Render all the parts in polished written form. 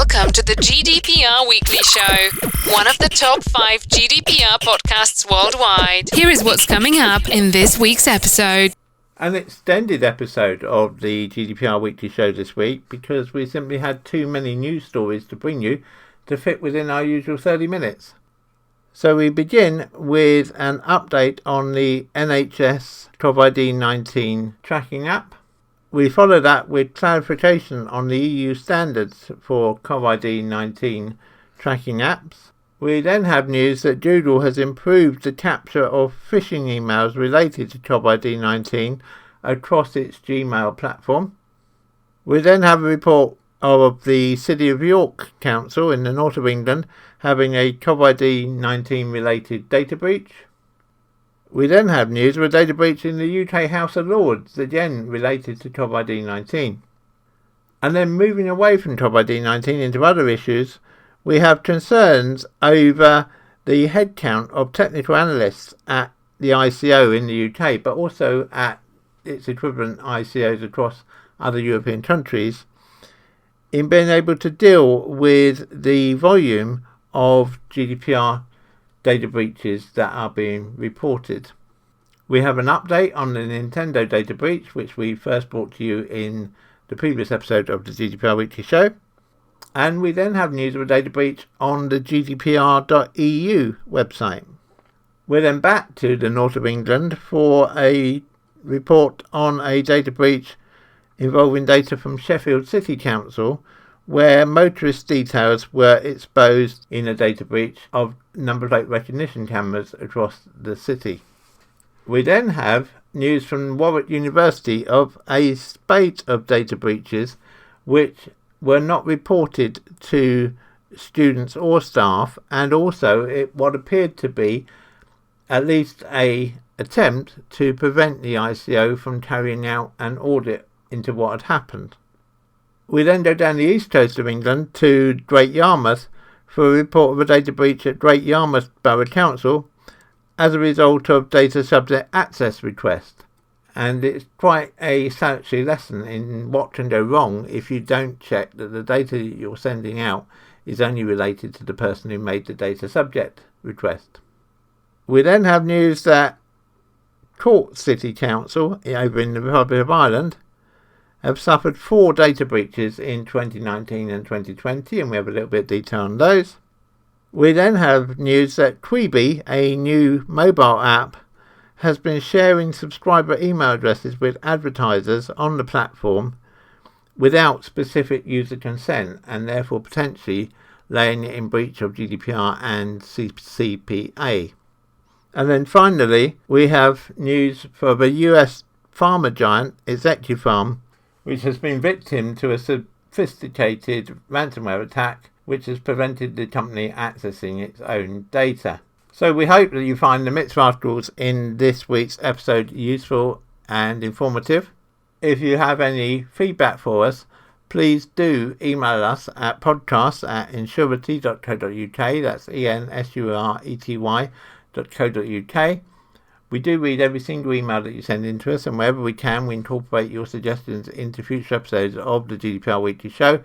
Welcome to the GDPR Weekly Show, one of the top 5 GDPR podcasts worldwide. Here is what's coming up in this week's episode. An extended episode of the GDPR Weekly Show this week because we simply had too many news stories to bring you to fit within our usual 30 minutes. So we begin with an update on the NHS Covid19 tracking app. We follow that with clarification on the EU standards for Covid19 tracking apps. We then have news that Doodle has improved the capture of phishing emails related to Covid19 across its Gmail platform. We then have a report of the City of York Council in the north of England having a Covid19 related data breach. We then have news of a data breach in the UK House of Lords, again related to Covid19. And then moving away from Covid19 into other issues, we have concerns over the headcount of technical analysts at the ICO in the UK, but also at its equivalent ICOs across other European countries, in being able to deal with the volume of GDPR data breaches that are being reported. We have an update on the Nintendo data breach, which we first brought to you in the previous episode of the GDPR Weekly Show. And we then have news of a data breach on the GDPR.eu website. We're then back to the north of England for a report on a data breach involving data from Sheffield City Council, where motorist details were exposed in a data breach of number plate recognition cameras across the city. We then have news from Warwick University of a spate of data breaches which were not reported to students or staff, and also what appeared to be at least an attempt to prevent the ICO from carrying out an audit into what had happened. We then go down the east coast of England to Great Yarmouth for a report of a data breach at Great Yarmouth Borough Council as a result of data subject access request. And it's quite a salutary lesson in what can go wrong if you don't check that the data that you're sending out is only related to the person who made the data subject request. We then have news that Cork City Council over in the Republic of Ireland have suffered 4 data breaches in 2019 and 2020, and we have a little bit of detail on those. We then have news that Quibi, a new mobile app, has been sharing subscriber email addresses with advertisers on the platform without specific user consent, and therefore potentially laying it in breach of GDPR and CCPA. And then finally, we have news for the US pharma giant Execupharm, which has been victim to a sophisticated ransomware attack which has prevented the company accessing its own data. So we hope that you find the Mixed articles in this week's episode useful and informative. If you have any feedback for us, please do email us at podcast@insurety.co.uk. That's ensurety.co.uk. We do read every single email that you send in to us, and wherever we can, we incorporate your suggestions into future episodes of the GDPR Weekly Show.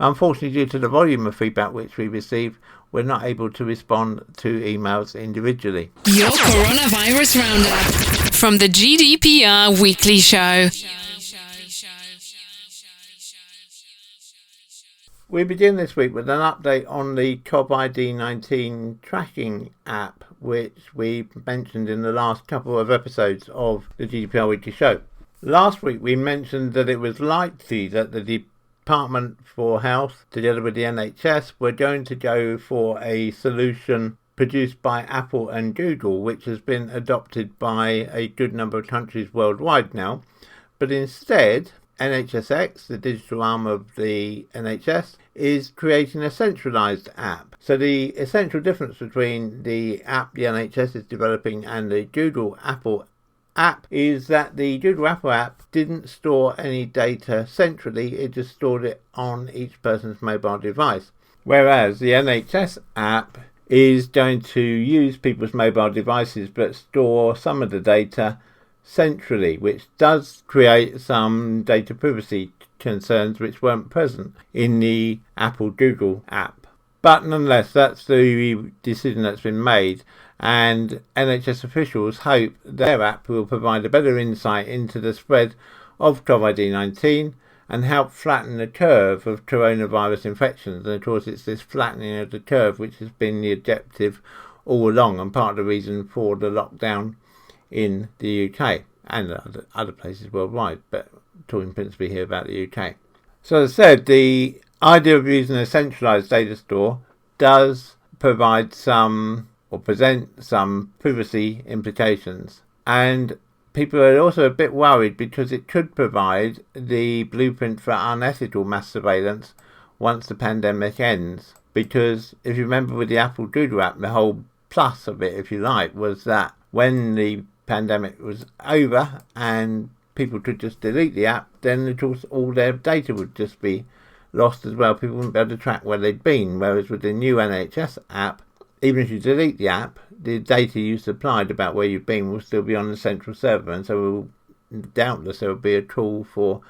Unfortunately, due to the volume of feedback which we receive, we're not able to respond to emails individually. Your coronavirus roundup from the GDPR Weekly Show. We begin this week with an update on the Covid19 tracking app, which we mentioned in the last couple of episodes of the GDPR Weekly Show. Last week we mentioned that it was likely that the Department for Health, together with the NHS, were going to go for a solution produced by Apple and Google, which has been adopted by a good number of countries worldwide now. But instead, NHSX, the digital arm of the NHS, is creating a centralised app. So the essential difference between the app the NHS is developing and the Google Apple app is that the Google Apple app didn't store any data centrally, it just stored it on each person's mobile device. Whereas the NHS app is going to use people's mobile devices but store some of the data centrally, which does create some data privacy concerns which weren't present in the Apple Google app. But nonetheless, that's the decision that's been made, and NHS officials hope their app will provide a better insight into the spread of COVID-19 and help flatten the curve of coronavirus infections. And of course, it's this flattening of the curve which has been the objective all along and part of the reason for the lockdown in the UK and other places worldwide, but talking principally here about the UK. So as I said, the idea of using a centralised data store does provide some, or present some, privacy implications. And people are also a bit worried because it could provide the blueprint for unethical mass surveillance once the pandemic ends. Because if you remember with the Apple Google app, the whole plus of it, if you like, was that when the pandemic was over and people could just delete the app, then of course all their data would just be lost as well. People wouldn't be able to track where they'd been. Whereas with the new NHS app, even if you delete the app, the data you supplied about where you've been will still be on the central server, and so doubtless there will be a call for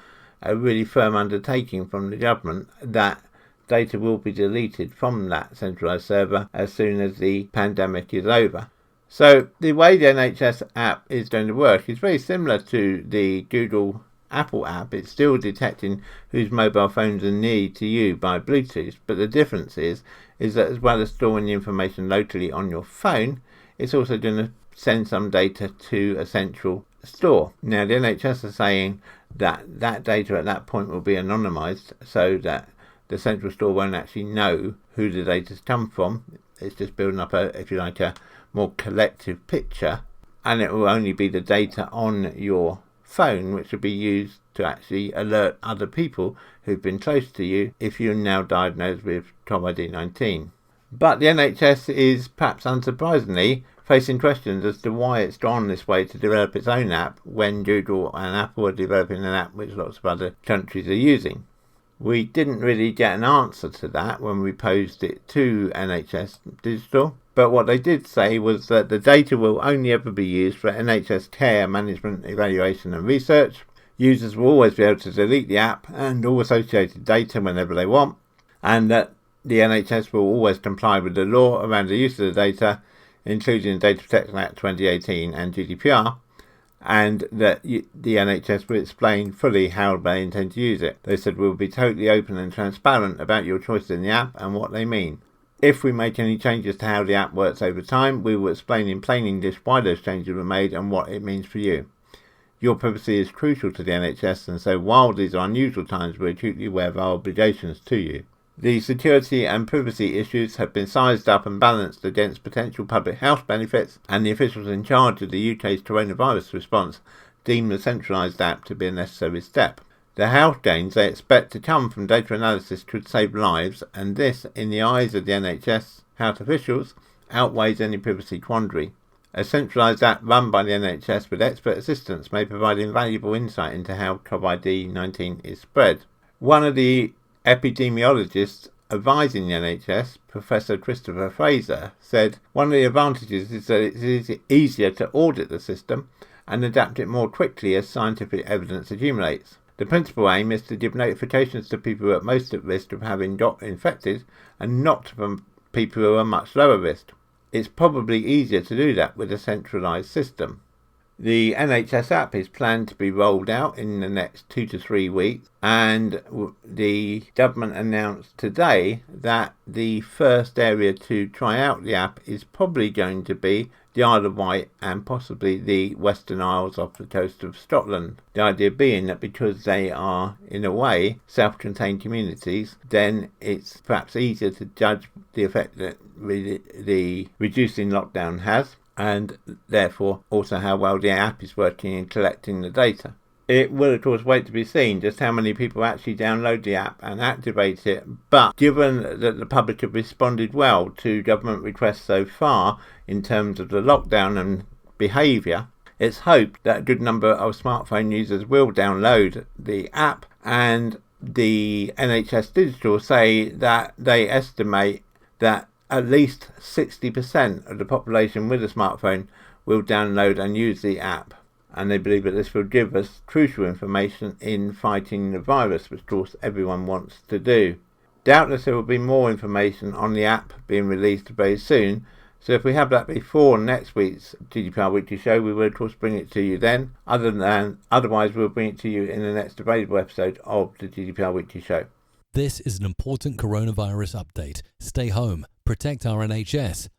a really firm undertaking from the government that data will be deleted from that centralised server as soon as the pandemic is over. So the way the NHS app is going to work is very similar to the Google Apple app. It's still detecting whose mobile phones are near to you by Bluetooth, but the difference is that as well as storing the information locally on your phone, it's also going to send some data to a central store. Now the NHS are saying that that data at that point will be anonymised so that the central store won't actually know who the data's come from. It's just building up a, if you like, a more collective picture, and it will only be the data on your phone which will be used to actually alert other people who've been close to you if you're now diagnosed with COVID-19. But the NHS is, perhaps unsurprisingly, facing questions as to why it's gone this way to develop its own app when Google and Apple are developing an app which lots of other countries are using. We didn't really get an answer to that when we posed it to NHS Digital, but what they did say was that the data will only ever be used for NHS care management, evaluation and research. Users will always be able to delete the app and all associated data whenever they want, and that the NHS will always comply with the law around the use of the data, including the Data Protection Act 2018 and GDPR, and that the NHS will explain fully how they intend to use it. They said we'll be totally open and transparent about your choices in the app and what they mean. If we make any changes to how the app works over time, we will explain in plain English why those changes were made and what it means for you. Your privacy is crucial to the NHS, and so while these are unusual times, we're acutely aware of our obligations to you. The security and privacy issues have been sized up and balanced against potential public health benefits, and the officials in charge of the UK's coronavirus response deem the centralised app to be a necessary step. The health gains they expect to come from data analysis could save lives, and this, in the eyes of the NHS health officials, outweighs any privacy quandary. A centralised app run by the NHS with expert assistance may provide invaluable insight into how COVID-19 is spread. One of the epidemiologists advising the NHS, Professor Christopher Fraser, said one of the advantages is that it is easier to audit the system and adapt it more quickly as scientific evidence accumulates. The principal aim is to give notifications to people who are most at risk of having got infected and not from people who are much lower risk. It's probably easier to do that with a centralised system. The NHS app is planned to be rolled out in the next 2 to 3 weeks, and the government announced today that the first area to try out the app is probably going to be the Isle of Wight and possibly the Western Isles off the coast of Scotland. The idea being that because they are, in a way, self-contained communities, then it's perhaps easier to judge the effect that the reducing lockdown has, and therefore also how well the app is working in collecting the data. It will of course wait to be seen just how many people actually download the app and activate it, but given that the public have responded well to government requests so far in terms of the lockdown and behaviour, it's hoped that a good number of smartphone users will download the app, and the NHS Digital say that they estimate that at least 60% of the population with a smartphone will download and use the app. and they believe that this will give us crucial information in fighting the virus, which of course everyone wants to do. Doubtless there will be more information on the app being released very soon, so if we have that before next week's GDPR Weekly Show, we will of course bring it to you then. Otherwise, we'll bring it to you in the next available episode of the GDPR Weekly Show. This is an important coronavirus update. Stay home. Protect our NHS.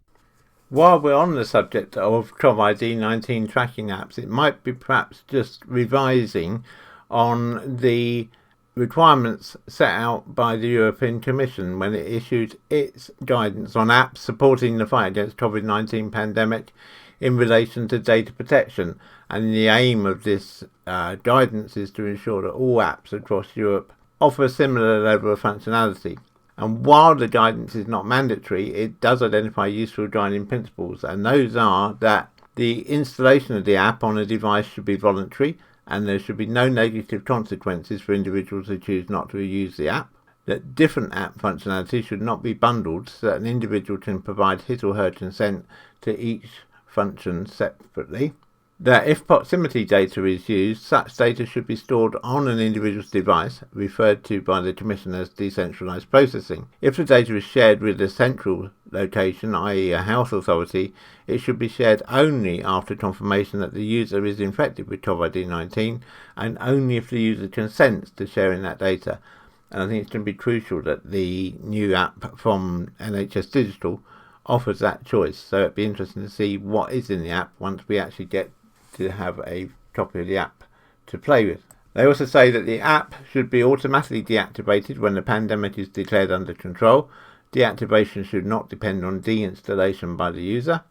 While we're on the subject of COVID-19 tracking apps, it might be perhaps just revising on the requirements set out by the European Commission when it issued its guidance on apps supporting the fight against COVID-19 pandemic in relation to data protection. And the aim of this guidance is to ensure that all apps across Europe offer a similar level of functionality. And while the guidance is not mandatory, it does identify useful guiding principles, and those are that the installation of the app on a device should be voluntary, and there should be no negative consequences for individuals who choose not to use the app, that different app functionality should not be bundled so that an individual can provide his or her consent to each function separately, that if proximity data is used, such data should be stored on an individual's device, referred to by the Commission as decentralised processing. If the data is shared with a central location, i.e. a health authority, it should be shared only after confirmation that the user is infected with COVID-19 and only if the user consents to sharing that data. And I think it's going to be crucial that the new app from NHS Digital offers that choice. So it'd be interesting to see what is in the app once we actually get to have a copy of the app to play with. They also say that the app should be automatically deactivated when the pandemic is declared under control. Deactivation should not depend on deinstallation by the user.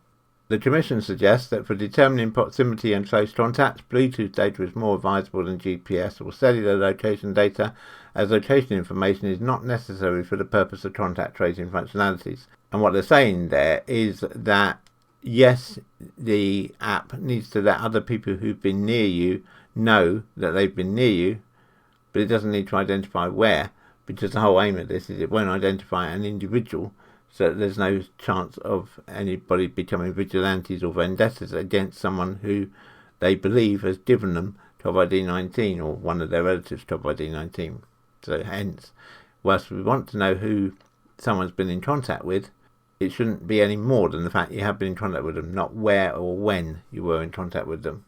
The Commission suggests that for determining proximity and close contacts, Bluetooth data is more advisable than GPS or cellular location data, as location information is not necessary for the purpose of contact tracing functionalities. And what they're saying there is that yes, the app needs to let other people who've been near you know that they've been near you, but it doesn't need to identify where, because the whole aim of this is it won't identify an individual, so that there's no chance of anybody becoming vigilantes or vendettas against someone who they believe has given them COVID-19 or one of their relatives COVID-19. So hence, whilst we want to know who someone's been in contact with, it shouldn't be any more than the fact you have been in contact with them, not where or when you were in contact with them.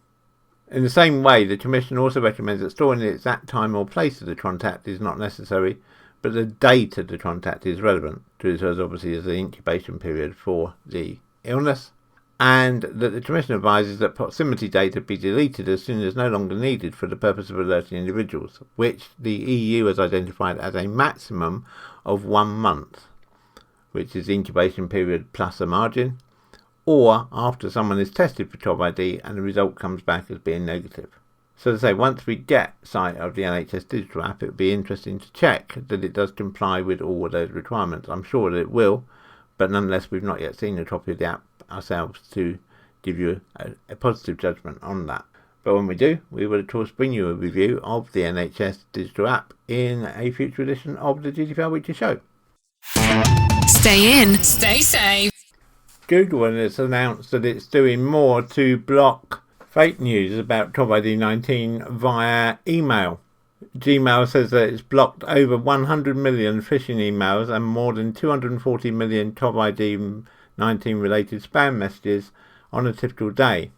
In the same way, the Commission also recommends that storing the exact time or place of the contact is not necessary, but the date of the contact is relevant, because obviously there's the incubation period for the illness, and that the Commission advises that proximity data be deleted as soon as no longer needed for the purpose of alerting individuals, which the EU has identified as a maximum of 1 month, which is the incubation period plus a margin, or after someone is tested for COVID and the result comes back as being negative. So to say, once we get sight of the NHS Digital app, it would be interesting to check that it does comply with all of those requirements. I'm sure that it will, but nonetheless we've not yet seen a copy of the app ourselves to give you a positive judgment on that. But when we do, we will of course bring you a review of the NHS Digital app in a future edition of the GDPR Weekly Show. Stay in, stay safe. Google has announced that it's doing more to block fake news about COVID-19 via email. Gmail says that it's blocked over 100 million phishing emails and more than 240 million COVID-19 related spam messages on a typical day.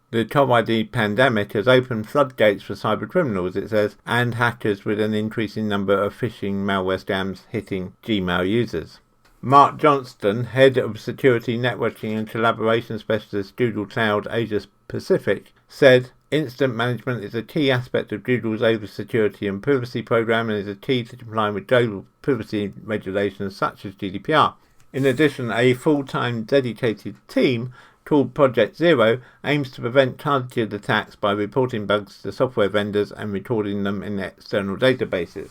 The COVID pandemic has opened floodgates for cyber criminals, it says, and hackers, with an increasing number of phishing malware scams hitting Gmail users. Mark Johnston, Head of Security, Networking and Collaboration Specialist, Google Cloud Asia Pacific, said incident management is a key aspect of Google's over-security and privacy program and is a key to complying with global privacy regulations such as GDPR. In addition, a full-time dedicated team called Project Zero aims to prevent targeted attacks by reporting bugs to software vendors and recording them in external databases.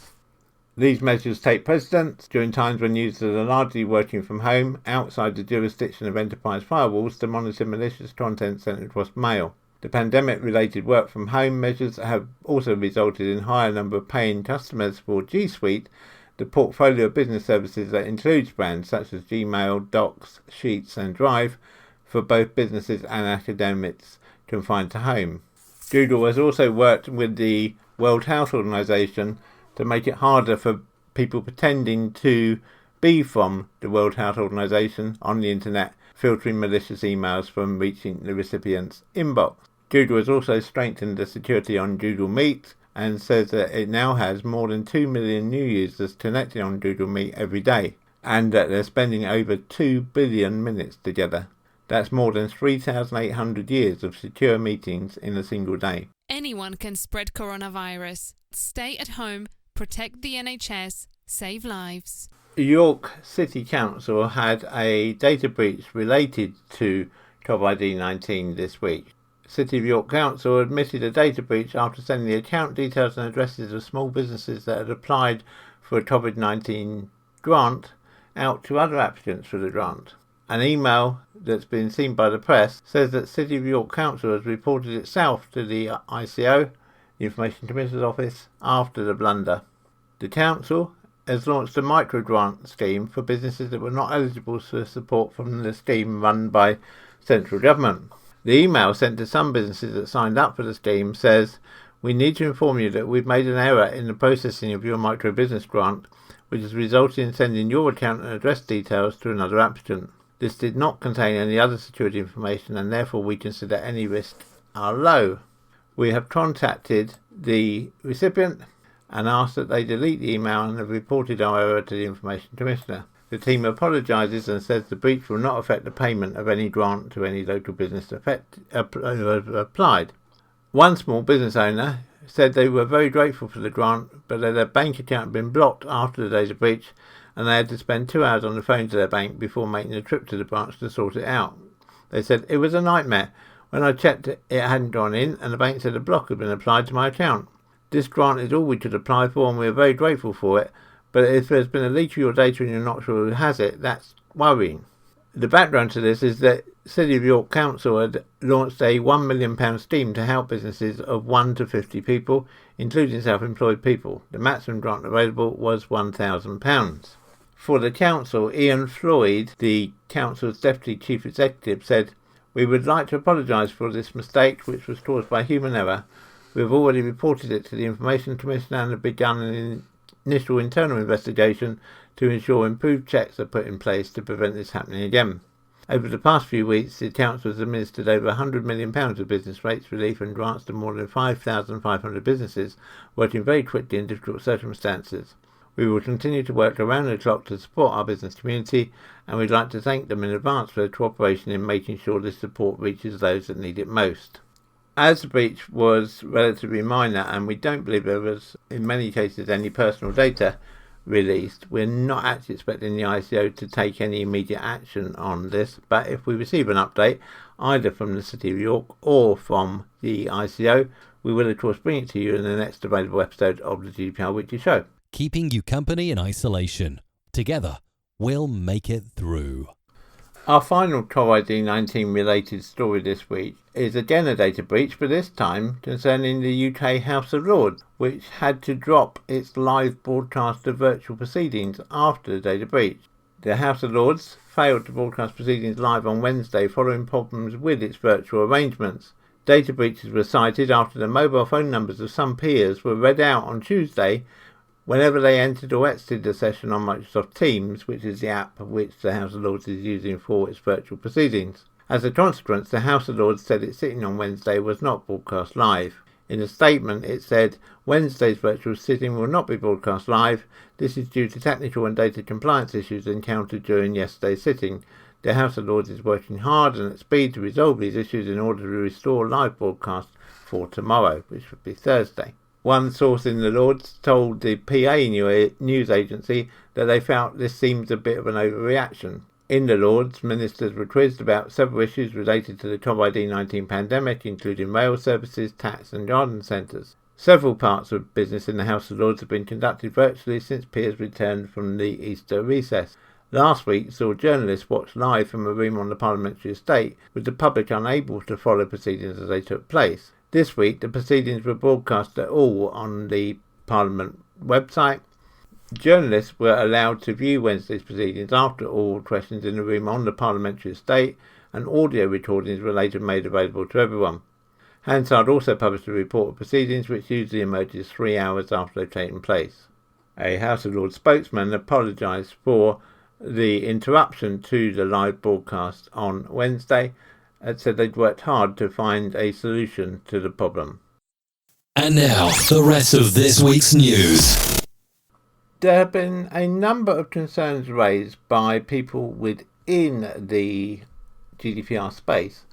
These measures take precedence during times when users are largely working from home outside the jurisdiction of enterprise firewalls to monitor malicious content sent across mail. The pandemic-related work from home measures have also resulted in a higher number of paying customers for G Suite, the portfolio of business services that includes brands such as Gmail, Docs, Sheets and Drive for both businesses and academics confined to home. Doodle has also worked with the World Health Organization to make it harder for people pretending to be from the World Health Organization on the internet, filtering malicious emails from reaching the recipient's inbox. Doodle has also strengthened the security on Doodle Meet and says that it now has more than 2 million new users connected on Doodle Meet every day, and that they're spending over 2 billion minutes together. That's more than 3,800 years of secure meetings in a single day. Anyone can spread coronavirus. Stay at home, protect the NHS, save lives. Cork City Council had a data breach related to COVID-19 this week. City of York Council admitted a data breach after sending the account details and addresses of small businesses that had applied for a COVID-19 grant out to other applicants for the grant. An email that's been seen by the press says that City of York Council has reported itself to the ICO, the Information Commissioner's Office, after the blunder. The council has launched a micro-grant scheme for businesses that were not eligible for support from the scheme run by central government. The email sent to some businesses that signed up for the scheme says, "We need to inform you that we've made an error in the processing of your micro-business grant, which has resulted in sending your account and address details to another applicant. This did not contain any other security information and therefore we consider any risks are low. We have contacted the recipient and asked that they delete the email and have reported our error to the Information Commissioner. The team apologises and says the breach will not affect the payment of any grant to any local business applied." One small business owner said they were very grateful for the grant, but that their bank account had been blocked after the data breach and they had to spend 2 hours on the phone to their bank before making a trip to the branch to sort it out. They said, "It was a nightmare. When I checked it hadn't gone in and the bank said a block had been applied to my account. This grant is all we could apply for and we are very grateful for it, but if there's been a leak of your data and you're not sure who has it, that's worrying." The background to this is that City of York Council had launched a £1 million scheme to help businesses of 1 to 50 people, including self-employed people. The maximum grant available was £1,000. For the council, Ian Floyd, the council's deputy chief executive, said, "We would like to apologise for this mistake, which was caused by human error. We have already reported it to the Information Commissioner and have begun an initial internal investigation to ensure improved checks are put in place to prevent this happening again." Over the past few weeks, the council has administered over £100 million of business rates relief and grants to more than 5,500 businesses, working very quickly in difficult circumstances. We will continue to work around the clock to support our business community, and we'd like to thank them in advance for their cooperation in making sure this support reaches those that need it most. As the breach was relatively minor, and we don't believe there was, in many cases, any personal data released, we're not actually expecting the ICO to take any immediate action on this, but if we receive an update, either from the City of York or from the ICO, we will of course bring it to you in the next available episode of the GDPR Weekly Show. Keeping you company in isolation. Together, we'll make it through. Our final COVID-19 related story this week is again a data breach, but this time concerning the UK House of Lords, which had to drop its live broadcast of virtual proceedings after the data breach. The House of Lords failed to broadcast proceedings live on Wednesday following problems with its virtual arrangements. Data breaches were cited after the mobile phone numbers of some peers were read out on Tuesday whenever they entered or exited the session on Microsoft Teams, which is the app which the House of Lords is using for its virtual proceedings. As a consequence, the House of Lords said its sitting on Wednesday was not broadcast live. In a statement, it said, "Wednesday's virtual sitting will not be broadcast live. This is due to technical and data compliance issues encountered during yesterday's sitting. The House of Lords is working hard and at speed to resolve these issues in order to restore live broadcast for tomorrow," which would be Thursday. One source in the Lords told the PA news agency that they felt this seems a bit of an overreaction. In the Lords, ministers were quizzed about several issues related to the COVID-19 pandemic, including rail services, tax and garden centres. Several parts of business in the House of Lords have been conducted virtually since peers returned from the Easter recess. Last week saw journalists watch live from a room on the parliamentary estate, with the public unable to follow proceedings as they took place. This week, the proceedings were broadcast at all on the Parliament website. Journalists were allowed to view Wednesday's proceedings after oral questions in the room on the parliamentary estate, and audio recordings were later made available to everyone. Hansard also published a report of proceedings which usually emerges 3 hours after they've taken place. A House of Lords spokesman apologised for the interruption to the live broadcast on Wednesday and said they'd worked hard to find a solution to the problem. And now, the rest of this week's news. There have been a number of concerns raised by people within the GDPR space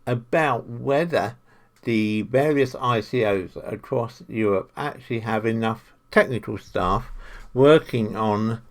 about whether the various ICOs across Europe actually have enough technical staff working on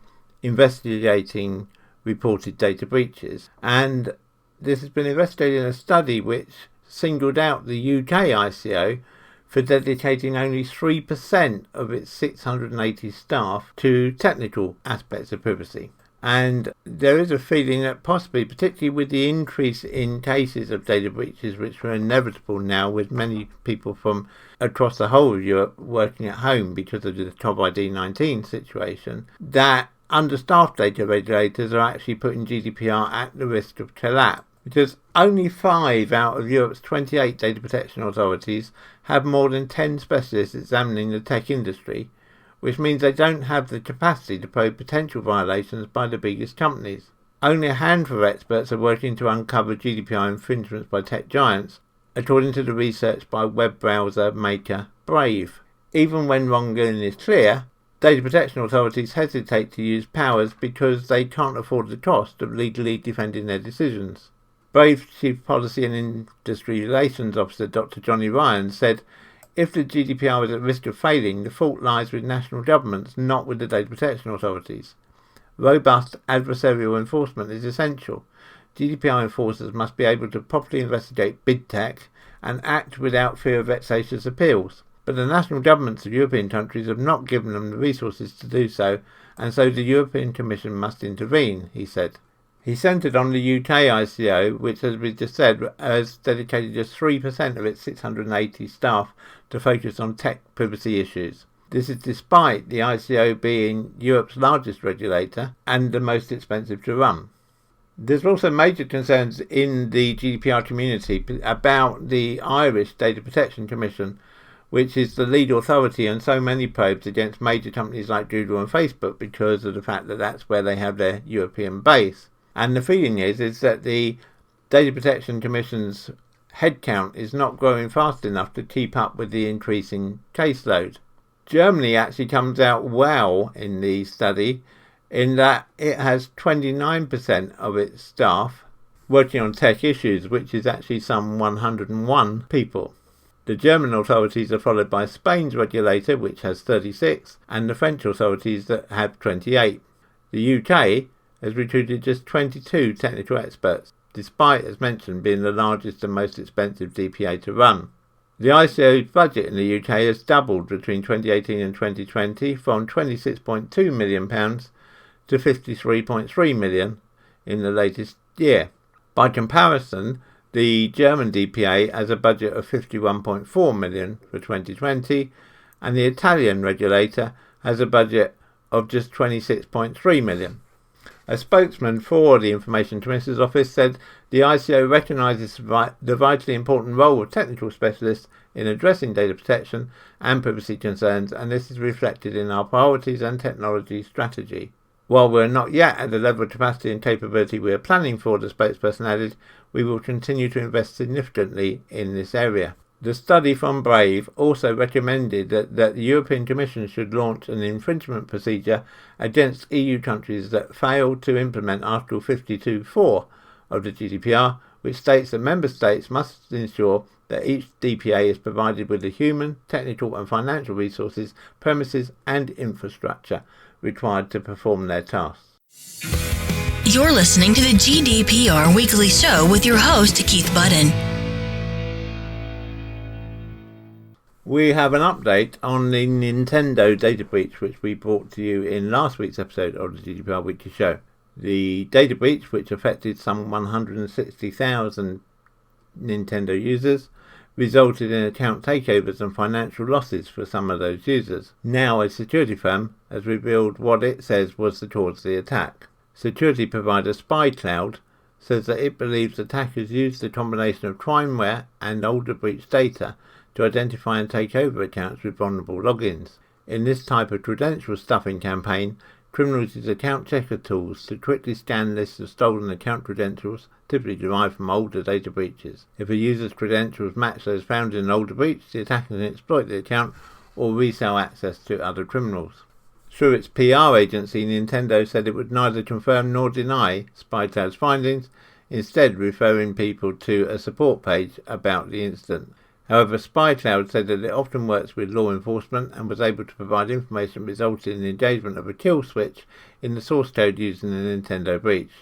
investigating reported data breaches. And this has been investigated in a study which singled out the UK ICO for dedicating only 3% of its 680 staff to technical aspects of privacy. And there is a feeling that possibly, particularly with the increase in cases of data breaches, which are inevitable now with many people from across the whole of Europe working at home because of the COVID-19 situation, that understaffed data regulators are actually putting GDPR at the risk of collapse. Because only 5 out of Europe's 28 data protection authorities have more than 10 specialists examining the tech industry, which means they don't have the capacity to probe potential violations by the biggest companies. Only a handful of experts are working to uncover GDPR infringements by tech giants, according to the research by web browser maker Brave. Even when wrongdoing is clear, data protection authorities hesitate to use powers because they can't afford the cost of legally defending their decisions. Brave's Chief Policy and Industry Relations Officer Dr. Johnny Ryan said, "If the GDPR is at risk of failing, the fault lies with national governments, not with the data protection authorities. Robust adversarial enforcement is essential. GDPR enforcers must be able to properly investigate big tech and act without fear of vexatious appeals. But the national governments of European countries have not given them the resources to do so, and so the European Commission must intervene," he said. He centred on the UK ICO, which, as we just said, has dedicated just 3% of its 680 staff to focus on tech privacy issues. This is despite the ICO being Europe's largest regulator and the most expensive to run. There's also major concerns in the GDPR community about the Irish Data Protection Commission, which is the lead authority on so many probes against major companies like Google and Facebook because of the fact that that's where they have their European base. And the feeling is that the Data Protection Commission's headcount is not growing fast enough to keep up with the increasing caseload. Germany actually comes out well in the study in that it has 29% of its staff working on tech issues, which is actually some 101 people. The German authorities are followed by Spain's regulator, which has 36, and the French authorities that have 28. The UK has recruited just 22 technical experts, despite, as mentioned, being the largest and most expensive DPA to run. The ICO's budget in the UK has doubled between 2018 and 2020 from £26.2 million to £53.3 million in the latest year. By comparison, the German DPA has a budget of £51.4 million for 2020, and the Italian regulator has a budget of just £26.3 million. A spokesman for the Information Commissioner's Office said the ICO recognises the vitally important role of technical specialists in addressing data protection and privacy concerns, and this is reflected in our priorities and technology strategy. While we're not yet at the level of capacity and capability we are planning for, the spokesperson added, we will continue to invest significantly in this area. The study from Brave also recommended that the European Commission should launch an infringement procedure against EU countries that fail to implement Article 52.4 of the GDPR, which states that member states must ensure that each DPA is provided with the human, technical and financial resources, premises and infrastructure required to perform their tasks. You're listening to the GDPR Weekly Show with your host, Keith Budden. We have an update on the Nintendo data breach, which we brought to you in last week's episode of the GDPR Weekly Show. The data breach, which affected some 160,000 Nintendo users, resulted in account takeovers and financial losses for some of those users. Now a security firm has revealed what it says was the cause of the attack. Security provider SpyCloud says that it believes attackers used the combination of crimeware and older breach data to identify and take over accounts with vulnerable logins. In this type of credential stuffing campaign, criminals use account checker tools to quickly scan lists of stolen account credentials, typically derived from older data breaches. If a user's credentials match those found in an older breach, the attacker can exploit the account or resell access to other criminals. Through its PR agency, Nintendo said it would neither confirm nor deny SpyCloud's findings, instead referring people to a support page about the incident. However, SpyCloud said that it often works with law enforcement and was able to provide information resulting in the engagement of a kill switch in the source code used in the Nintendo breach.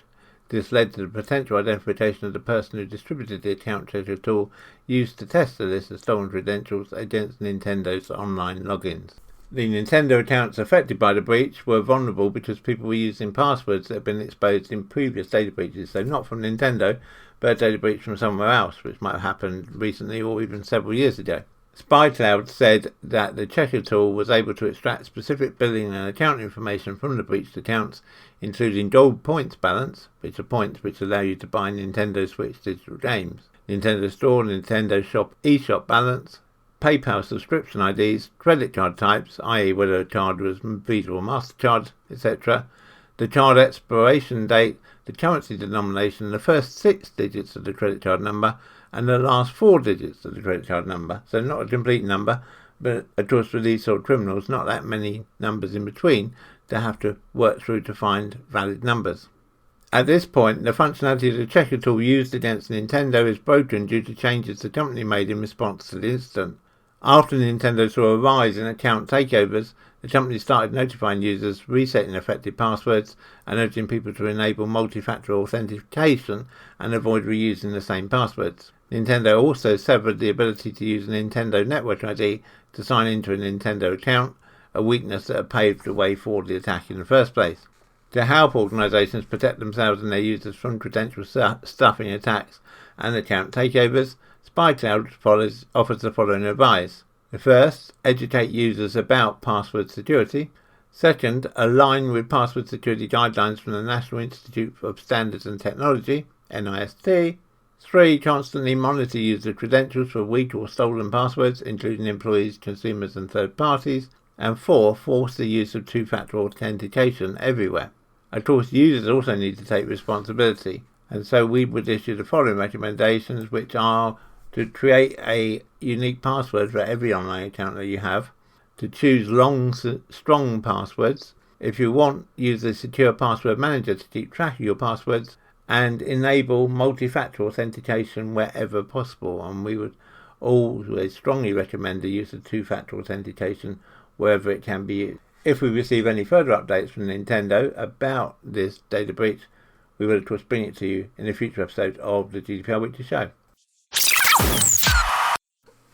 This led to the potential identification of the person who distributed the account checker tool used to test the list of stolen credentials against Nintendo's online logins. The Nintendo accounts affected by the breach were vulnerable because people were using passwords that had been exposed in previous data breaches, so not from Nintendo, but a data breach from somewhere else, which might have happened recently or even several years ago. SpyCloud said that the checker tool was able to extract specific billing and account information from the breached accounts, including gold points balance, which are points which allow you to buy Nintendo Switch digital games, Nintendo Store, Nintendo Shop eShop balance, PayPal subscription IDs, credit card types, i.e. whether a card was Visa or MasterCard, etc., the card expiration date, the currency denomination, the first 6 digits of the credit card number, and the last 4 digits of the credit card number. So not a complete number, but of course for these sort of criminals, not that many numbers in between to have to work through to find valid numbers. At this point, the functionality of the checker tool used against Nintendo is broken due to changes the company made in response to the incident. After Nintendo saw a rise in account takeovers, the company started notifying users, resetting affected passwords, and urging people to enable multi-factor authentication and avoid reusing the same passwords. Nintendo also severed the ability to use a Nintendo Network ID to sign into a Nintendo account, a weakness that had paved the way for the attack in the first place. To help organisations protect themselves and their users from credential stuffing attacks and account takeovers, SpyCloud offers the following advice. First, educate users about password security. Second, align with password security guidelines from the National Institute of Standards and Technology, NIST. 3. Constantly monitor user credentials for weak or stolen passwords, including employees, consumers and third parties. And 4. Force the use of two-factor authentication everywhere. Of course, users also need to take responsibility, and so we would issue the following recommendations, which are to create a unique password for every online account that you have, to choose long, strong passwords. If you want, use a secure password manager to keep track of your passwords, and enable multi-factor authentication wherever possible. And we would always strongly recommend the use of two-factor authentication wherever it can be used. If we receive any further updates from Nintendo about this data breach, we will of course bring it to you in a future episode of the GDPR Weekly Show.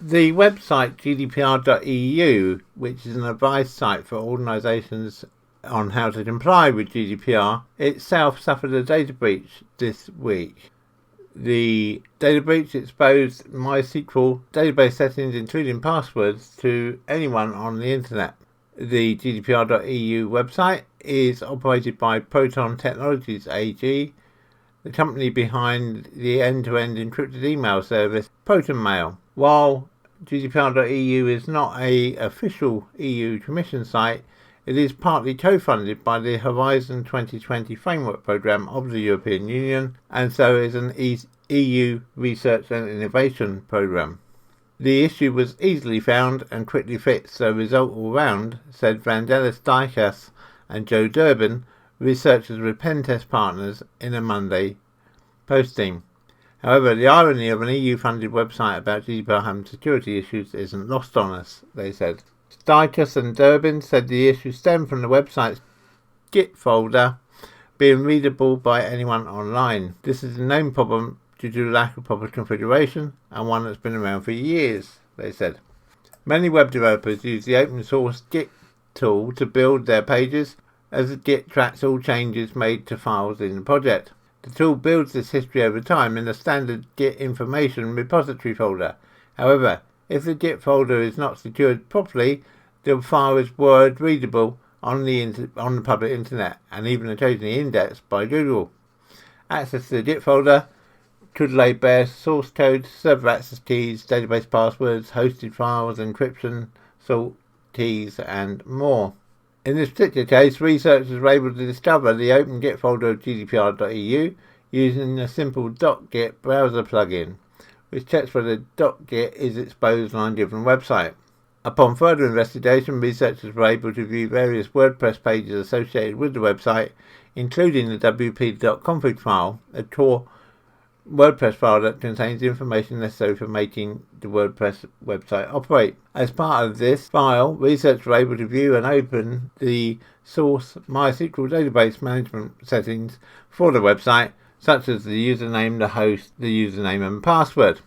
The website GDPR.eu, which is an advice site for organisations on how to comply with GDPR, itself suffered a data breach this week. The data breach exposed MySQL database settings, including passwords, to anyone on the internet. The GDPR.eu website is operated by Proton Technologies AG, the company behind the end-to-end encrypted email service ProtonMail. While GDPR.eu is not an official EU Commission site, it is partly co-funded by the Horizon 2020 framework programme of the European Union, and so is an EU research and innovation programme. The issue was easily found and quickly fixed, so result all round, said Vangelis Dikas and Joe Durbin, researchers with Pentest Partners, in a Monday posting. However, the irony of an EU-funded website about GDPR and security issues isn't lost on us, they said. Dikas and Durbin said the issue stemmed from the website's Git folder being readable by anyone online. This is a known problem due to the lack of proper configuration, and one that's been around for years, they said. Many web developers use the open source Git tool to build their pages, as the Git tracks all changes made to files in the project. The tool builds this history over time in the standard Git information repository folder. However, if the Git folder is not secured properly, the file is word readable on the public internet, and even occasionally indexed by Google. Access to the Git folder could lay bare source code, server access keys, database passwords, hosted files, encryption, salt keys, and more. In this particular case, researchers were able to discover the open Git folder of GDPR.eu using a simple .git browser plugin, which checks whether .git is exposed on a given website. Upon further investigation, researchers were able to view various WordPress pages associated with the website, including the wp.config file, a core WordPress file that contains information necessary for making the WordPress website operate. As part of this file, researchers were able to view and open the source MySQL database management settings for the website, such as the username, the host, the username and password.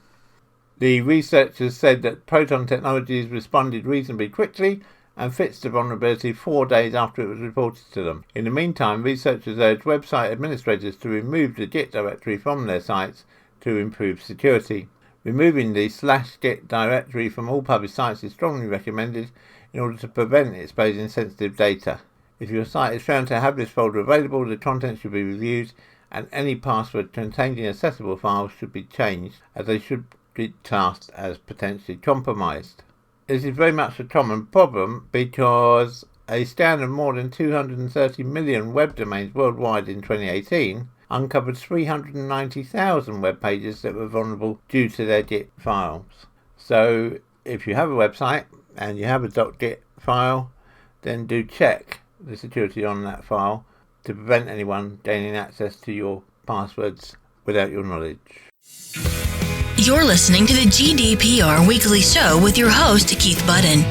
The researchers said that Proton Technologies responded reasonably quickly and fixed the vulnerability 4 days after it was reported to them. In the meantime, researchers urged website administrators to remove the Git directory from their sites to improve security. Removing the /Git directory from all public sites is strongly recommended in order to prevent exposing sensitive data. If your site is found to have this folder available, the contents should be reviewed and any password contained in accessible files should be changed, as they should be classed as potentially compromised. This is very much a common problem because a scan of more than 230 million web domains worldwide in 2018 uncovered 390,000 web pages that were vulnerable due to their Git files. So if you have a website and you have a .git file, then do check the security on that file to prevent anyone gaining access to your passwords without your knowledge. You're listening to the GDPR Weekly Show with your host, Keith Budden.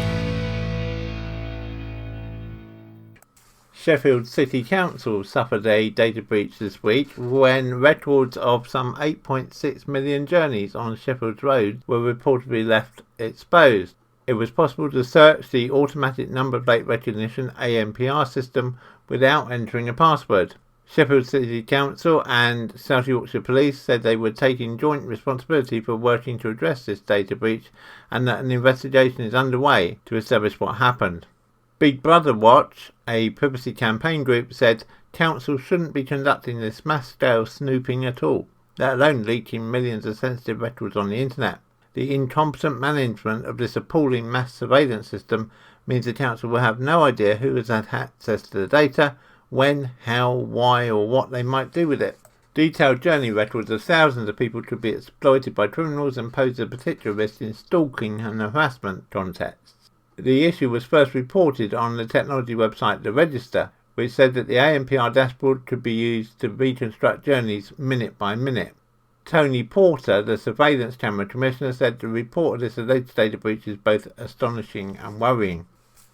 Sheffield City Council suffered a data breach this week when records of some 8.6 million journeys on Sheffield's roads were reportedly left exposed. It was possible to search the automatic number plate recognition ANPR system without entering a password. Sheffield City Council and South Yorkshire Police said they were taking joint responsibility for working to address this data breach and that an investigation is underway to establish what happened. Big Brother Watch, a privacy campaign group, said council shouldn't be conducting this mass-scale snooping at all, let alone leaking millions of sensitive records on the internet. The incompetent management of this appalling mass surveillance system means the council will have no idea who has had access to the data, when, how, why or what they might do with it. Detailed journey records of thousands of people could be exploited by criminals and pose a particular risk in stalking and harassment contexts. The issue was first reported on the technology website The Register, which said that the ANPR dashboard could be used to reconstruct journeys minute by minute. Tony Porter, the surveillance camera commissioner, said the report of this alleged data breach is both astonishing and worrying.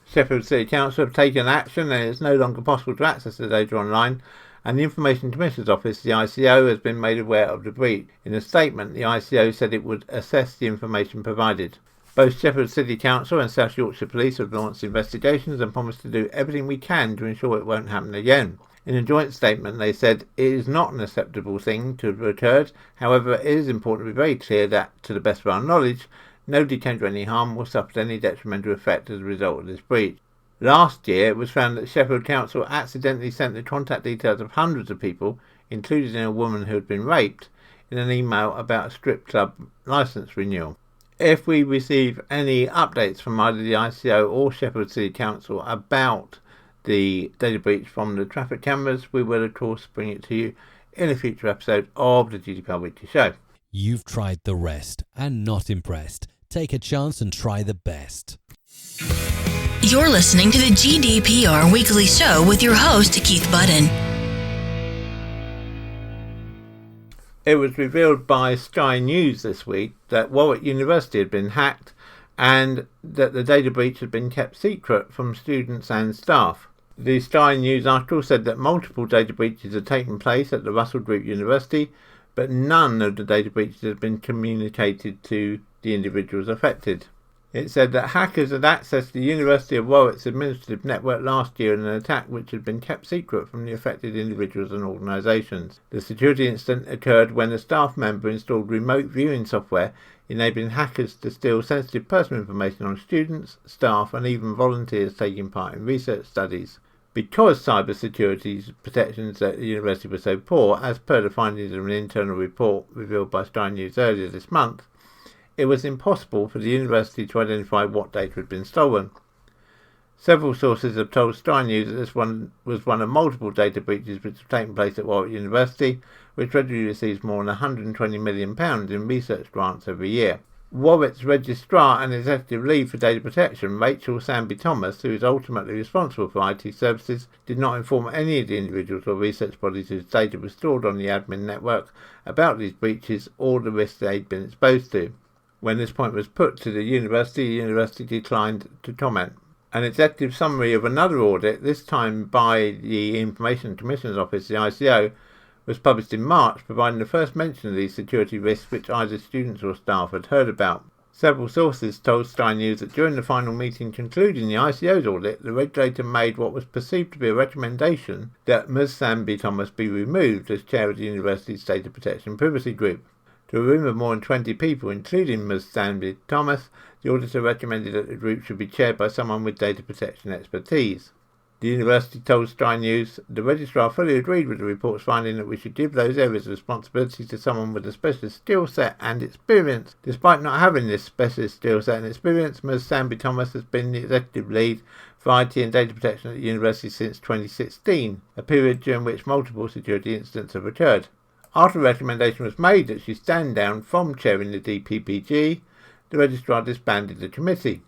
Sheffield City Council have taken action and it's no longer possible to access the data online, and the Information Commissioner's Office, the ICO, has been made aware of the breach. In a statement, the ICO said it would assess the information provided. Both Sheffield City Council and South Yorkshire Police have launched investigations and promised to do everything we can to ensure it won't happen again. In a joint statement, they said it is not an acceptable thing to have occurred. However, it is important to be very clear that, to the best of our knowledge, nobody came to any harm or suffered any detrimental effect as a result of this breach. Last year, it was found that Sheffield Council accidentally sent the contact details of hundreds of people, including a woman who had been raped, in an email about a strip club licence renewal. If we receive any updates from either the ICO or Sheffield City Council about the data breach from the traffic cameras, we will of course bring it to you in a future episode of the GDPR Weekly Show. You've tried the rest and not impressed. Take a chance and try the best. You're listening to the GDPR Weekly Show with your host, Keith Budden. It was revealed by Sky News this week that Warwick University had been hacked and that the data breach had been kept secret from students and staff. The Sky News article said that multiple data breaches had taken place at the Russell Group University, but none of the data breaches had been communicated to the individuals affected. It said that hackers had accessed the University of Warwick's administrative network last year in an attack which had been kept secret from the affected individuals and organisations. The security incident occurred when a staff member installed remote viewing software enabling hackers to steal sensitive personal information on students, staff and even volunteers taking part in research studies. Because cybersecurity protections at the university were so poor, as per the findings of an internal report revealed by Sky News earlier this month, it was impossible for the university to identify what data had been stolen. Several sources have told Sky News that this one was one of multiple data breaches which have taken place at Warwick University, which regularly receives more than £120 million in research grants every year. Warwick's registrar and executive lead for data protection, Rachel Sanby-Thomas, who is ultimately responsible for IT services, did not inform any of the individuals or research bodies whose data was stored on the admin network about these breaches or the risks they'd been exposed to. When this point was put to the university declined to comment. An executive summary of another audit, this time by the Information Commissioner's Office, the ICO, was published in March, providing the first mention of these security risks which either students or staff had heard about. Several sources told Sky News that during the final meeting concluding the ICO's audit, the regulator made what was perceived to be a recommendation that Ms Sanby-Thomas be removed as chair of the university's Data Protection Privacy Group. To a room of more than 20 people, including Ms Sanby-Thomas, the auditor recommended that the group should be chaired by someone with data protection expertise. The university told Sky News the registrar fully agreed with the report's finding that we should give those areas of responsibility to someone with a specialist skill set and experience. Despite not having this specialist skill set and experience, Ms Sanby-Thomas has been the executive lead for IT and data protection at the university since 2016, a period during which multiple security incidents have occurred. After a recommendation was made that she stand down from chairing the DPPG, the registrar disbanded the committee.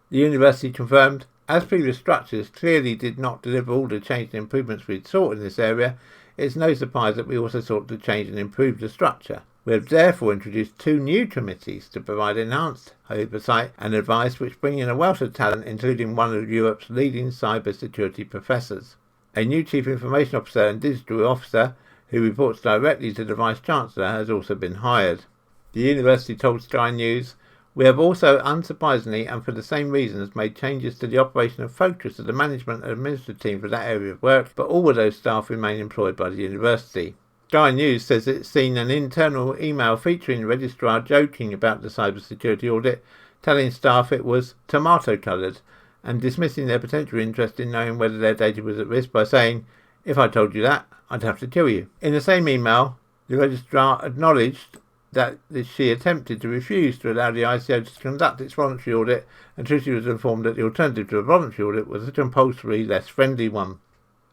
The university confirmed, as previous structures clearly did not deliver all the change and improvements we had sought in this area, it's no surprise that we also sought to change and improve the structure. We have therefore introduced 2 new committees to provide enhanced oversight and advice which bring in a wealth of talent, including one of Europe's leading cyber security professors. A new Chief Information Officer and Digital Officer, who reports directly to the Vice-Chancellor, has also been hired. The university told Sky News, "We have also, unsurprisingly and for the same reasons, made changes to the operational focus of the management and administrative team for that area of work, but all of those staff remain employed by the university." Sky News says it's seen an internal email featuring the registrar joking about the cybersecurity audit, telling staff it was tomato-coloured, and dismissing their potential interest in knowing whether their data was at risk by saying, "If I told you that, I'd have to kill you." In the same email, the registrar acknowledged that she attempted to refuse to allow the ICO to conduct its voluntary audit until she was informed that the alternative to a voluntary audit was a compulsory, less friendly one.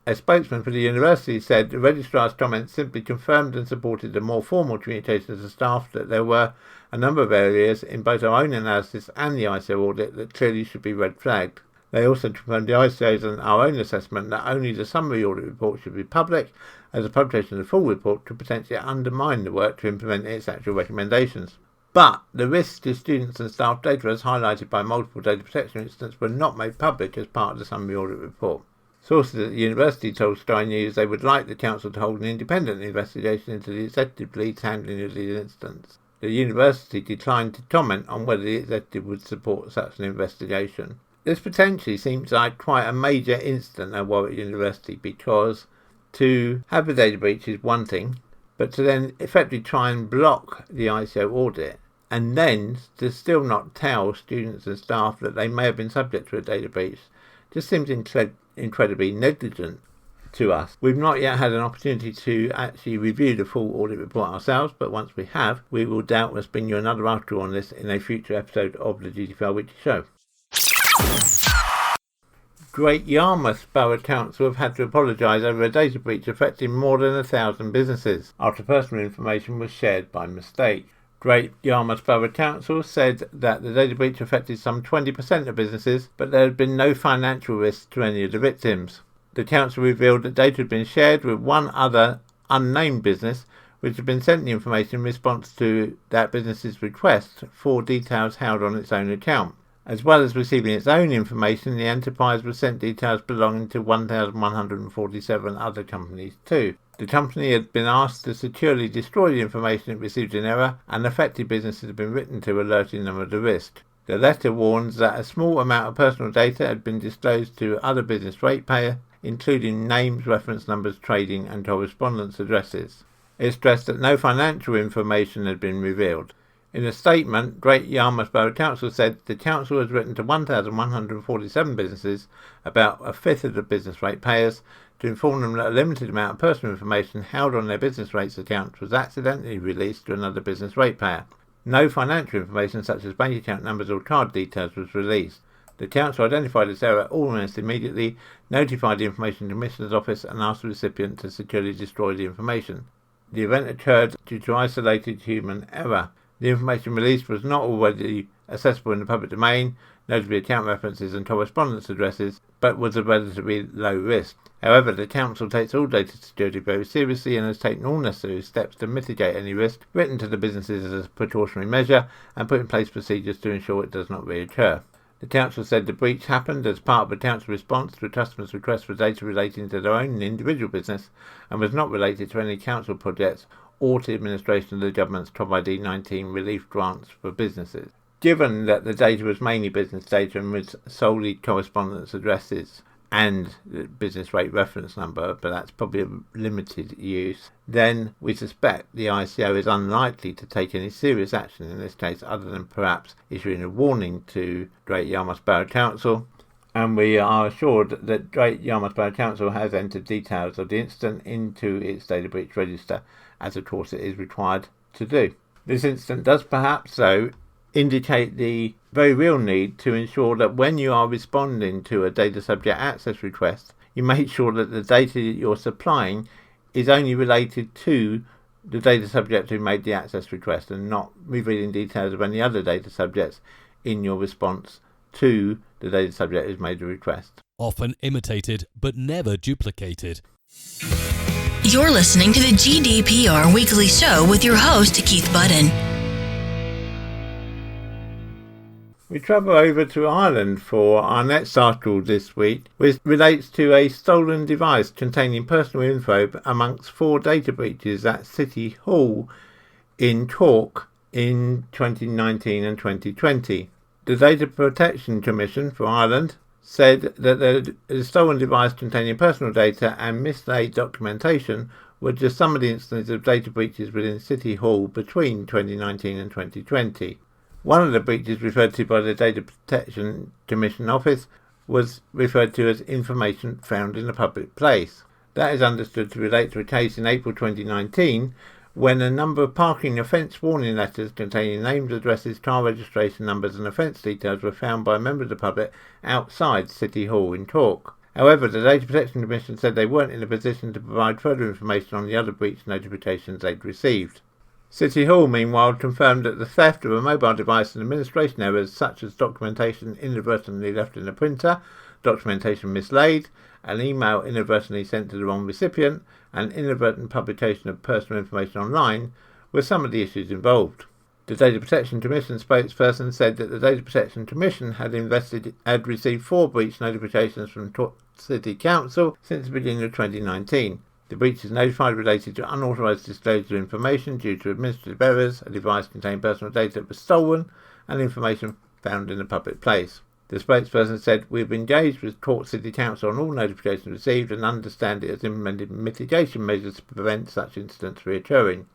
A spokesman for the university said the registrar's comments simply confirmed and supported the more formal communication to the staff that there were a number of areas in both our own analysis and the ICO audit that clearly should be red flagged. They also confirmed the ICO's and our own assessment that only the summary audit report should be public, as the publication of the full report could potentially undermine the work to implement its actual recommendations. But the risks to students and staff data, as highlighted by multiple data protection incidents, were not made public as part of the summary audit report. Sources at the university told Sky News they would like the council to hold an independent investigation into the executive lead's handling of these incidents. The university declined to comment on whether the executive would support such an investigation. This potentially seems like quite a major incident at Warwick University, because to have a data breach is one thing, but to then effectively try and block the ICO audit and then to still not tell students and staff that they may have been subject to a data breach just seems incredibly negligent to us. We've not yet had an opportunity to actually review the full audit report ourselves, but once we have, we will doubtless bring you another article on this in a future episode of the GDPR Weekly Show. Great Yarmouth Borough Council have had to apologise over a data breach affecting more than 1,000 businesses after personal information was shared by mistake. Great Yarmouth Borough Council said that the data breach affected some 20% of businesses, but there had been no financial risk to any of the victims. The council revealed that data had been shared with one other unnamed business, which had been sent the information in response to that business's request for details held on its own account. As well as receiving its own information, the enterprise was sent details belonging to 1,147 other companies too. The company had been asked to securely destroy the information it received in error, and affected businesses had been written to alerting them of the risk. The letter warns that a small amount of personal data had been disclosed to other business ratepayers, including names, reference numbers, trading and correspondence addresses. It stressed that no financial information had been revealed. In a statement, Great Yarmouth Borough Council said the council has written to 1,147 businesses, about a fifth of the business rate payers, to inform them that a limited amount of personal information held on their business rates accounts was accidentally released to another business rate payer. No financial information such as bank account numbers or card details was released. The council identified this error almost immediately, notified the Information Commissioner's Office and asked the recipient to securely destroy the information. The event occurred due to isolated human error. The information released was not already accessible in the public domain, notably account references and correspondence addresses, but was of relatively low risk. However, the council takes all data security very seriously and has taken all necessary steps to mitigate any risk written to the businesses as a precautionary measure and put in place procedures to ensure it does not reoccur. The council said the breach happened as part of a council response to a customer's request for data relating to their own individual business and was not related to any council projects or to the administration of the government's COVID-19 relief grants for businesses. Given that the data was mainly business data and was solely correspondence addresses and the business rate reference number, but that's probably a limited use, then we suspect the ICO is unlikely to take any serious action in this case other than perhaps issuing a warning to Great Yarmouth Borough Council, and we are assured that Great Yarmouth Borough Council has entered details of the incident into its data breach register, as of course it is required to do. This incident does perhaps, though, indicate the very real need to ensure that when you are responding to a data subject access request, you make sure that the data you're supplying is only related to the data subject who made the access request and not revealing details of any other data subjects in your response to the data subject who's made the request. Often imitated but never duplicated. You're listening to the GDPR Weekly Show with your host, Keith Budden. We travel over to Ireland for our next article this week, which relates to a stolen device containing personal info amongst 4 data breaches at City Hall in Cork in 2019 and 2020. The Data Protection Commission for Ireland said that the stolen device containing personal data and mislaid documentation were just some of the instances of data breaches within City Hall between 2019 and 2020. One of the breaches referred to by the Data Protection Commission Office was referred to as information found in a public place. That is understood to relate to a case in April 2019 when a number of parking offence warning letters containing names, addresses, car registration numbers and offence details were found by a member of the public outside City Hall in Cork. However, the Data Protection Commission said they weren't in a position to provide further information on the other breach notifications they'd received. City Hall, meanwhile, confirmed that the theft of a mobile device and administration errors such as documentation inadvertently left in a printer, documentation mislaid, an email inadvertently sent to the wrong recipient, and inadvertent publication of personal information online were some of the issues involved. The Data Protection Commission spokesperson said that the Data Protection Commission had received 4 breach notifications from Cork City Council since the beginning of 2019. The breach is notified related to unauthorised disclosure of information due to administrative errors, a device containing personal data that was stolen, and information found in a public place. The spokesperson said, "We've engaged with Cork City Council on all notifications received and understand it has implemented mitigation measures to prevent such incidents reoccurring."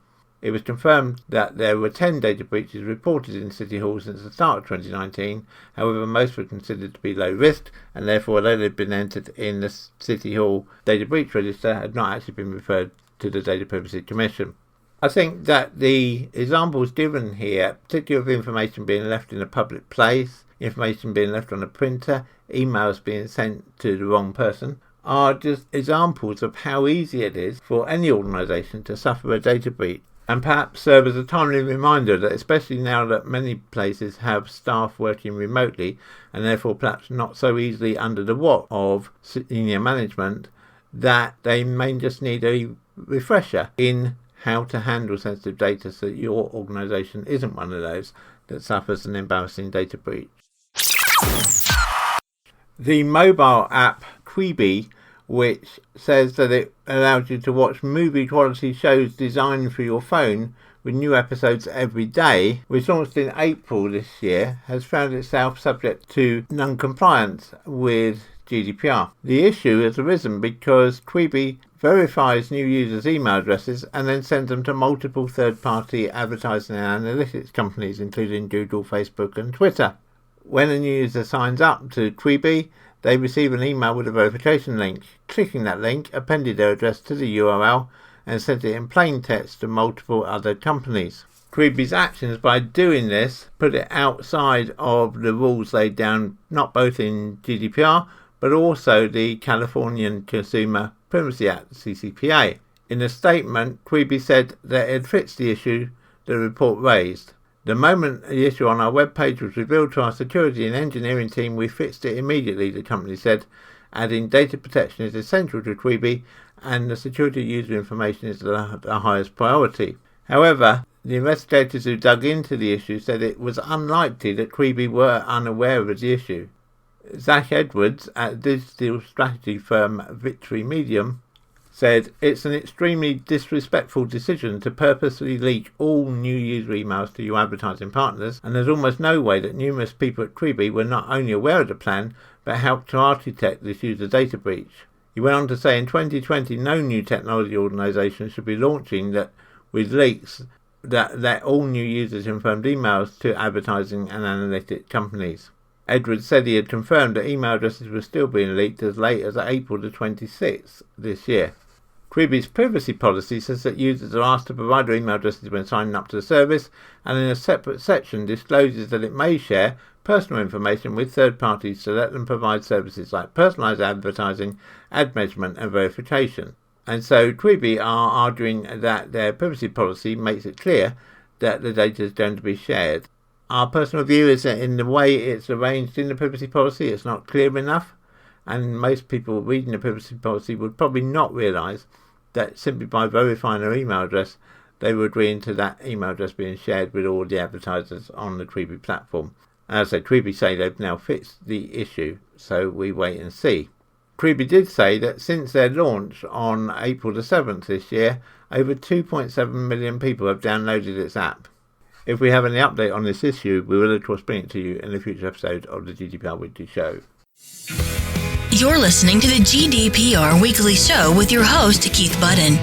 It was confirmed that there were 10 data breaches reported in City Hall since the start of 2019. However, most were considered to be low risk, and therefore, although they'd been entered in the City Hall data breach register, had not actually been referred to the Data Privacy Commission. I think that the examples given here, particularly of information being left in a public place, information being left on a printer, emails being sent to the wrong person, are just examples of how easy it is for any organisation to suffer a data breach. And perhaps serve as a timely reminder that, especially now that many places have staff working remotely and therefore perhaps not so easily under the watch of senior management, that they may just need a refresher in how to handle sensitive data so that your organisation isn't one of those that suffers an embarrassing data breach. The mobile app Quibi, which says that it allows you to watch movie quality shows designed for your phone with new episodes every day, which launched in April this year, has found itself subject to non-compliance with GDPR. The issue has arisen because Quibi verifies new users' email addresses and then sends them to multiple third-party advertising and analytics companies, including Google, Facebook and Twitter. When a new user signs up to Quibi, they receive an email with a verification link. Clicking that link appended their address to the URL and sent it in plain text to multiple other companies. Quibi's actions by doing this put it outside of the rules laid down not both in GDPR but also the Californian Consumer Privacy Act, CCPA. In a statement, Quibi said that it fixed the issue the report raised. The moment the issue on our webpage was revealed to our security and engineering team, we fixed it immediately, the company said, adding data protection is essential to Quibi and the security of user information is the highest priority. However, the investigators who dug into the issue said it was unlikely that Quibi were unaware of the issue. Zach Edwards at digital strategy firm Victory Medium said it's an extremely disrespectful decision to purposely leak all new user emails to your advertising partners, and there's almost no way that numerous people at Quibi were not only aware of the plan but helped to architect this user data breach. He went on to say in 2020 no new technology organisation should be launching that with leaks that let all new users informed emails to advertising and analytic companies. Edwards said he had confirmed that email addresses were still being leaked as late as April the 26th this year. Quibi's privacy policy says that users are asked to provide their email addresses when signing up to the service, and in a separate section discloses that it may share personal information with third parties to let them provide services like personalised advertising, ad measurement and verification. And so Quibi are arguing that their privacy policy makes it clear that the data is going to be shared. Our personal view is that in the way it's arranged in the privacy policy, it's not clear enough, and most people reading the privacy policy would probably not realise that simply by verifying their email address, they were agreeing to that email address being shared with all the advertisers on the Quibi platform. As I said, Quibi say they've now fixed the issue, so we wait and see. Quibi did say that since their launch on April the 7th this year, over 2.7 million people have downloaded its app. If we have any update on this issue, we will of course bring it to you in a future episode of the GDPR Weekly Show. You're listening to the GDPR Weekly Show with your host, Keith Budden.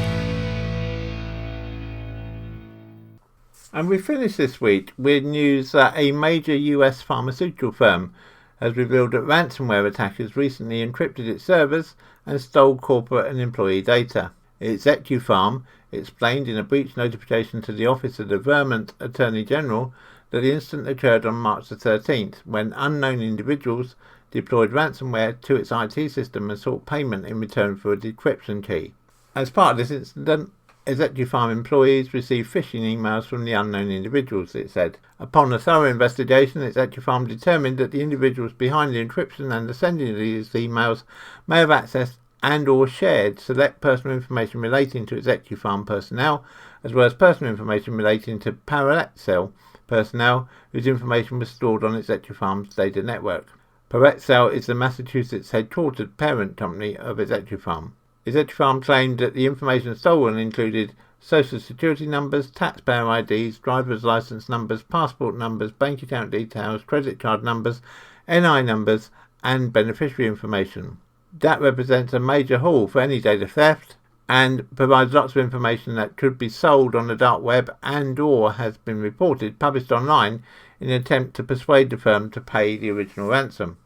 And we finished this week with news that a major US pharmaceutical firm has revealed that ransomware attackers recently encrypted its servers and stole corporate and employee data. Execupharm explained in a breach notification to the Office of the Vermont Attorney General that the incident occurred on March the 13th when unknown individuals deployed ransomware to its IT system and sought payment in return for a decryption key. As part of this incident, Execupharm employees received phishing emails from the unknown individuals, it said. Upon a thorough investigation, Execupharm determined that the individuals behind the encryption and the sending of these emails may have accessed and or shared select personal information relating to Execupharm personnel, as well as personal information relating to Parexel personnel whose information was stored on Execupharm's data network. Parexel is the Massachusetts headquartered parent company of Execupharm. Execupharm claimed that the information stolen included social security numbers, taxpayer IDs, driver's license numbers, passport numbers, bank account details, credit card numbers, NI numbers, and beneficiary information. That represents a major haul for any data theft and provides lots of information that could be sold on the dark web and or has been reported published online in an attempt to persuade the firm to pay the original ransom.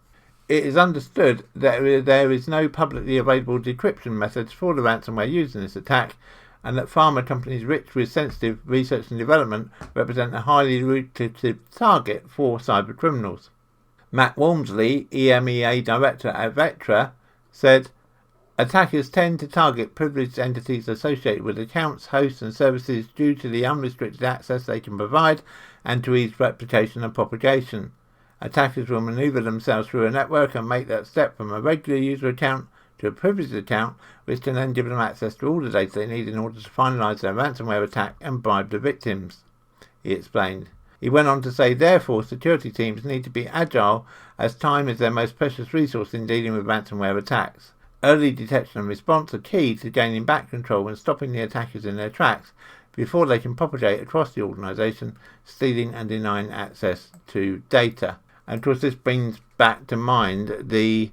It is understood that there is no publicly available decryption methods for the ransomware used in this attack, and that pharma companies rich with sensitive research and development represent a highly lucrative target for cyber criminals. Matt Walmsley, EMEA Director at Vectra, said, "Attackers tend to target privileged entities associated with accounts, hosts and services due to the unrestricted access they can provide and to ease replication and propagation. Attackers will maneuver themselves through a network and make that step from a regular user account to a privileged account, which can then give them access to all the data they need in order to finalise their ransomware attack and bribe the victims," he explained. He went on to say, therefore, security teams need to be agile as time is their most precious resource in dealing with ransomware attacks. Early detection and response are key to gaining back control and stopping the attackers in their tracks before they can propagate across the organisation, stealing and denying access to data. And of course this brings back to mind the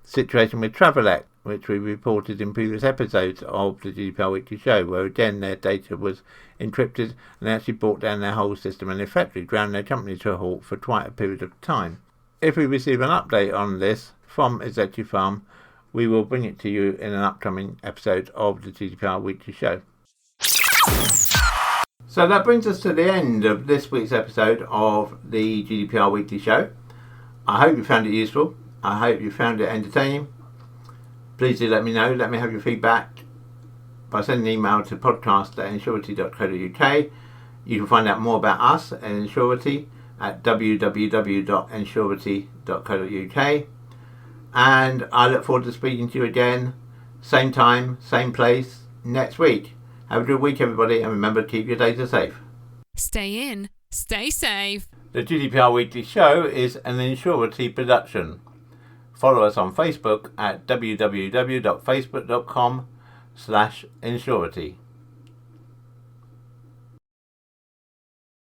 situation with Travelec, which we reported in previous episodes of the GDPR Weekly Show, where again their data was encrypted and they actually brought down their whole system and effectively ground their company to a halt for quite a period of time. If we receive an update on this from Execupharm, we will bring it to you in an upcoming episode of the GDPR Weekly Show. So that brings us to the end of this week's episode of the GDPR Weekly Show. I hope you found it useful. I hope you found it entertaining. Please do let me know. Let me have your feedback by sending an email to podcast@ensurety.co.uk. You can find out more about us at Ensurety at www.ensurety.co.uk. And I look forward to speaking to you again, same time, same place, next week. Have a good week, everybody, and remember to keep your data safe. Stay in, stay safe. The GDPR Weekly Show is an Ensurety production. Follow us on Facebook at www.facebook.com/Ensurety.